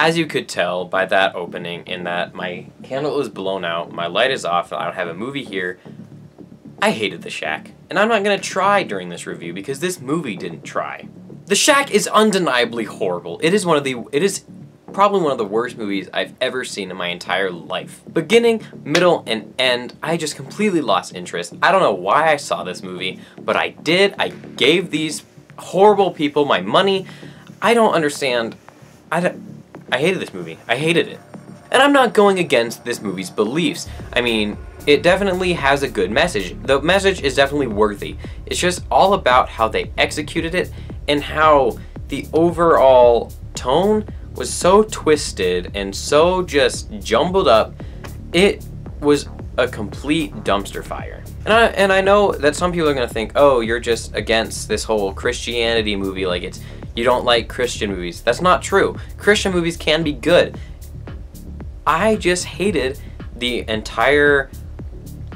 As you could tell by that opening, in that my candle is blown out, my light is off, I don't have a movie here, I hated The Shack. And I'm not going to try during this review because this movie didn't try. The Shack is undeniably horrible. It is probably one of the worst movies I've ever seen in my entire life. Beginning, middle, and end, I just completely lost interest. I don't know why I saw this movie, but I did. I gave these horrible people my money. I don't understand. I hated this movie. I hated it. And I'm not going against this movie's beliefs. I mean, it definitely has a good message. The message is definitely worthy. It's just all about how they executed it and how the overall tone was so twisted and so just jumbled up. It was a complete dumpster fire. And I know that some people are going to think, oh, you're just against this whole Christianity movie, like you don't like Christian movies. That's not true. Christian movies can be good. I just hated the entire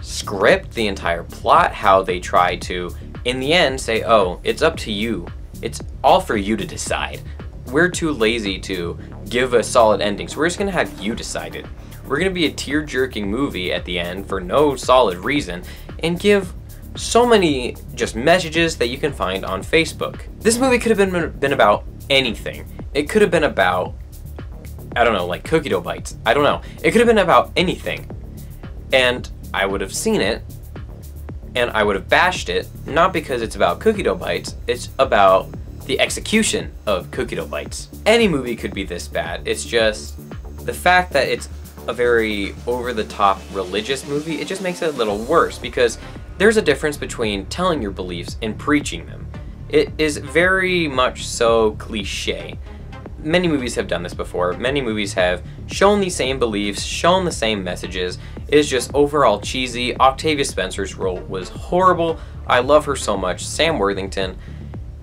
script, the entire plot, how they tried to, in the end, say, oh, it's up to you. It's all for you to decide. We're too lazy to give a solid ending, so we're just going to have you decide it. We're going to be a tear-jerking movie at the end for no solid reason and give so many just messages that you can find on Facebook. This movie could have been about anything. It could have been about, I don't know, like cookie dough bites. I don't know. It could have been about anything. And I would have seen it, and I would have bashed it, not because it's about cookie dough bites, it's about the execution of cookie dough bites. Any movie could be this bad. It's just the fact that it's a very over-the-top religious movie, it just makes it a little worse because there's a difference between telling your beliefs and preaching them. It is very much so cliche. Many movies have done this before. Many movies have shown the same beliefs, shown the same messages. It is just overall cheesy. Octavia Spencer's role was horrible. I love her so much. Sam Worthington,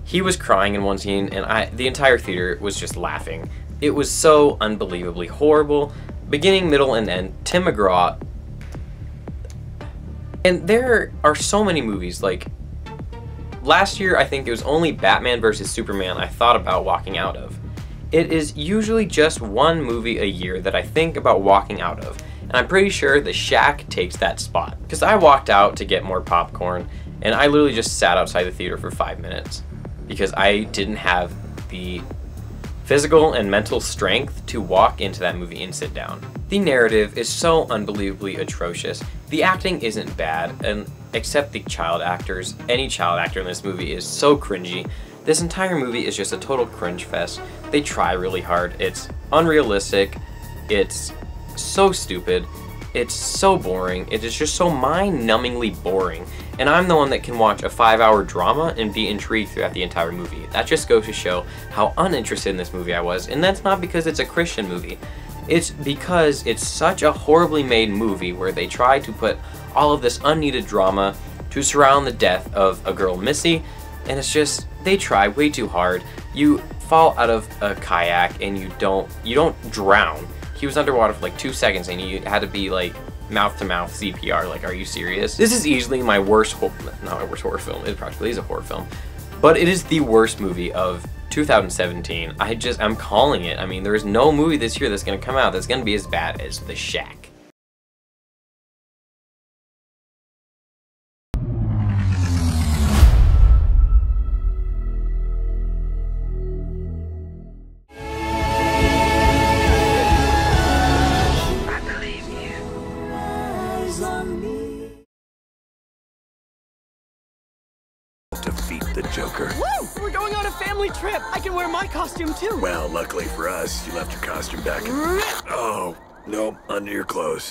he was crying in one scene, and the entire theater was just laughing. It was so unbelievably horrible. Beginning, middle, and end, Tim McGraw. And there are so many movies, like, last year I think it was only Batman vs. Superman I thought about walking out of. It is usually just one movie a year that I think about walking out of. And I'm pretty sure The Shack takes that spot. Because I walked out to get more popcorn, and I literally just sat outside the theater for 5 minutes. Because I didn't have the physical and mental strength to walk into that movie and sit down. The narrative is so unbelievably atrocious. The acting isn't bad, and except the child actors, any child actor in this movie is so cringy. This entire movie is just a total cringe fest. They try really hard. It's unrealistic. It's so stupid. It's so boring. It is just so mind-numbingly boring. And I'm the one that can watch a 5-hour drama and be intrigued throughout the entire movie. That just goes to show how uninterested in this movie I was. And that's not because it's a Christian movie. It's because it's such a horribly made movie where they try to put all of this unneeded drama to surround the death of a girl, Missy. And it's just, they try way too hard. You fall out of a kayak and you don't drown. He was underwater for like 2 seconds and you had to be like mouth-to-mouth CPR. Like, are you serious? This is easily my worst, not my worst horror film. It probably is a horror film, but it is the worst movie of 2017. I'm calling it. I mean, there is no movie this year that's gonna come out that's gonna be as bad as The Shack. Defeat the Joker. Woo! We're going on a family trip! I can wear my costume too! Well, luckily for us, you left your costume back in... Oh, no, under your clothes.